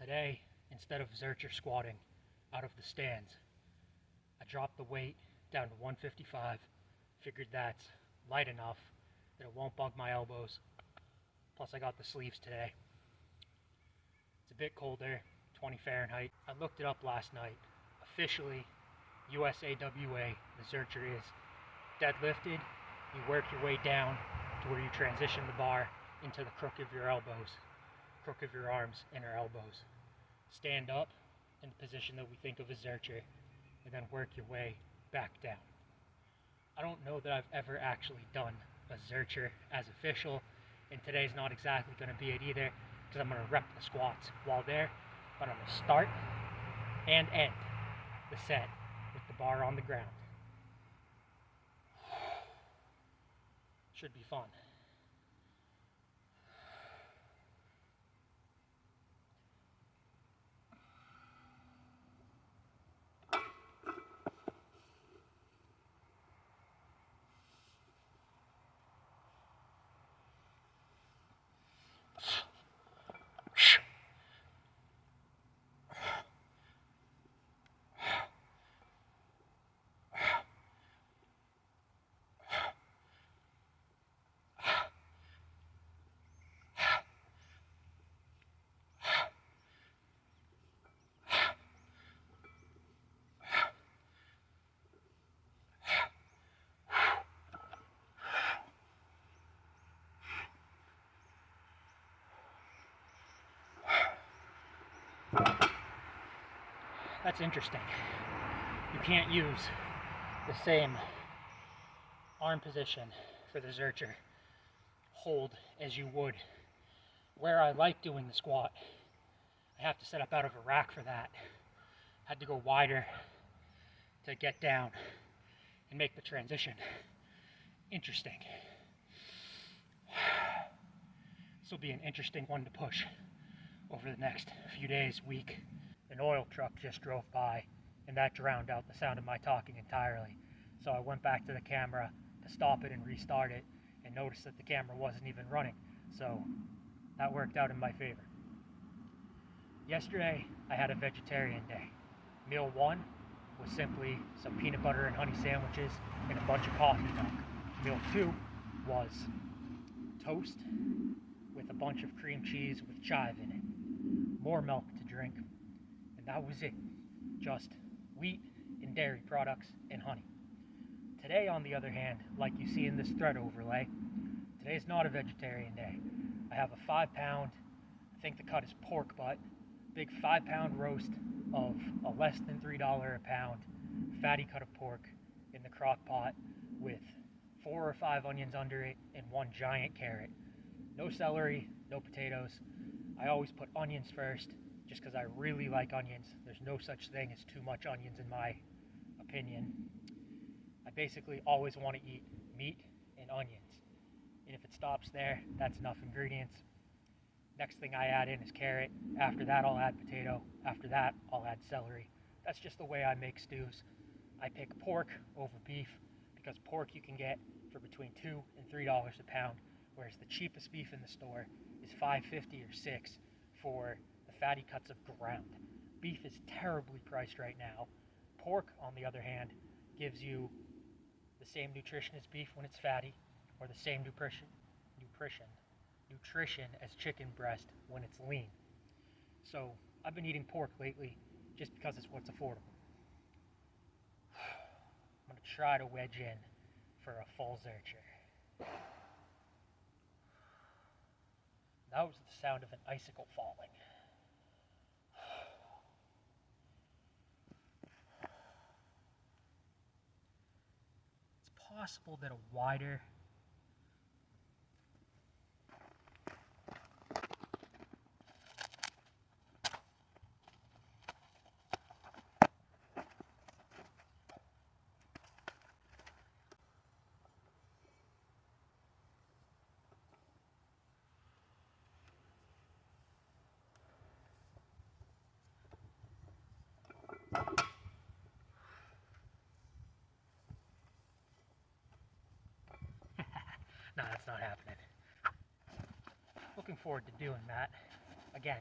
Today, instead of Zercher squatting out of the stands, I dropped the weight down to 155, figured that's light enough that it won't bug my elbows. Plus I got the sleeves today. It's a bit colder, 20 Fahrenheit. I looked it up last night. Officially, USAWA, the Zercher is deadlifted. You work your way down to where you transition the bar into the crook of your elbows, crook of your arms, inner elbows. Stand up in the position that we think of as Zercher, and then work your way back down. I don't know that I've ever actually done a Zercher as official, and today's not exactly going to be it either, because I'm going to rep the squats while there, but I'm going to start and end the set with the bar on the ground. Should be fun. That's interesting. You can't use the same arm position for the Zercher hold as you would where I like doing the squat. I have to set up out of a rack for that. Had to go wider to get down and make the transition. Interesting. This will be an interesting one to push over the next few days, week. An oil truck just drove by, and that drowned out the sound of my talking entirely. So I went back to the camera to stop it and restart it, and noticed that the camera wasn't even running. So that worked out in my favor. Yesterday, I had a vegetarian day. Meal 1 was simply some peanut butter and honey sandwiches and a bunch of coffee milk. Meal 2 was toast with a bunch of cream cheese with chive in it, more milk to drink, and that was it. Just wheat and dairy products and honey. Today, on the other hand, like you see in this thread overlay, today's not a vegetarian day. I have a 5-pound, I think the cut is pork butt, big 5-pound roast of a less than $3 a pound fatty cut of pork in the crock pot with 4 or 5 onions under it and 1 giant carrot. No celery, no potatoes. I always put onions first just because I really like onions. There's no such thing as too much onions in my opinion. I basically always want to eat meat and onions. And if it stops there, that's enough ingredients. Next thing I add in is carrot. After that, I'll add potato. After that, I'll add celery. That's just the way I make stews. I pick pork over beef because pork you can get for between $2 and $3 a pound, whereas the cheapest beef in the store is $5.50 or $6 for the fatty cuts of ground. Beef is terribly priced right now. Pork, on the other hand, gives you the same nutrition as beef when it's fatty, or the same nutrition as chicken breast when it's lean. So I've been eating pork lately just because it's what's affordable. I'm going to try to wedge in for a full Zercher. That was the sound of an icicle falling. It's possible that a wider No, that's not happening. Looking forward to doing that again.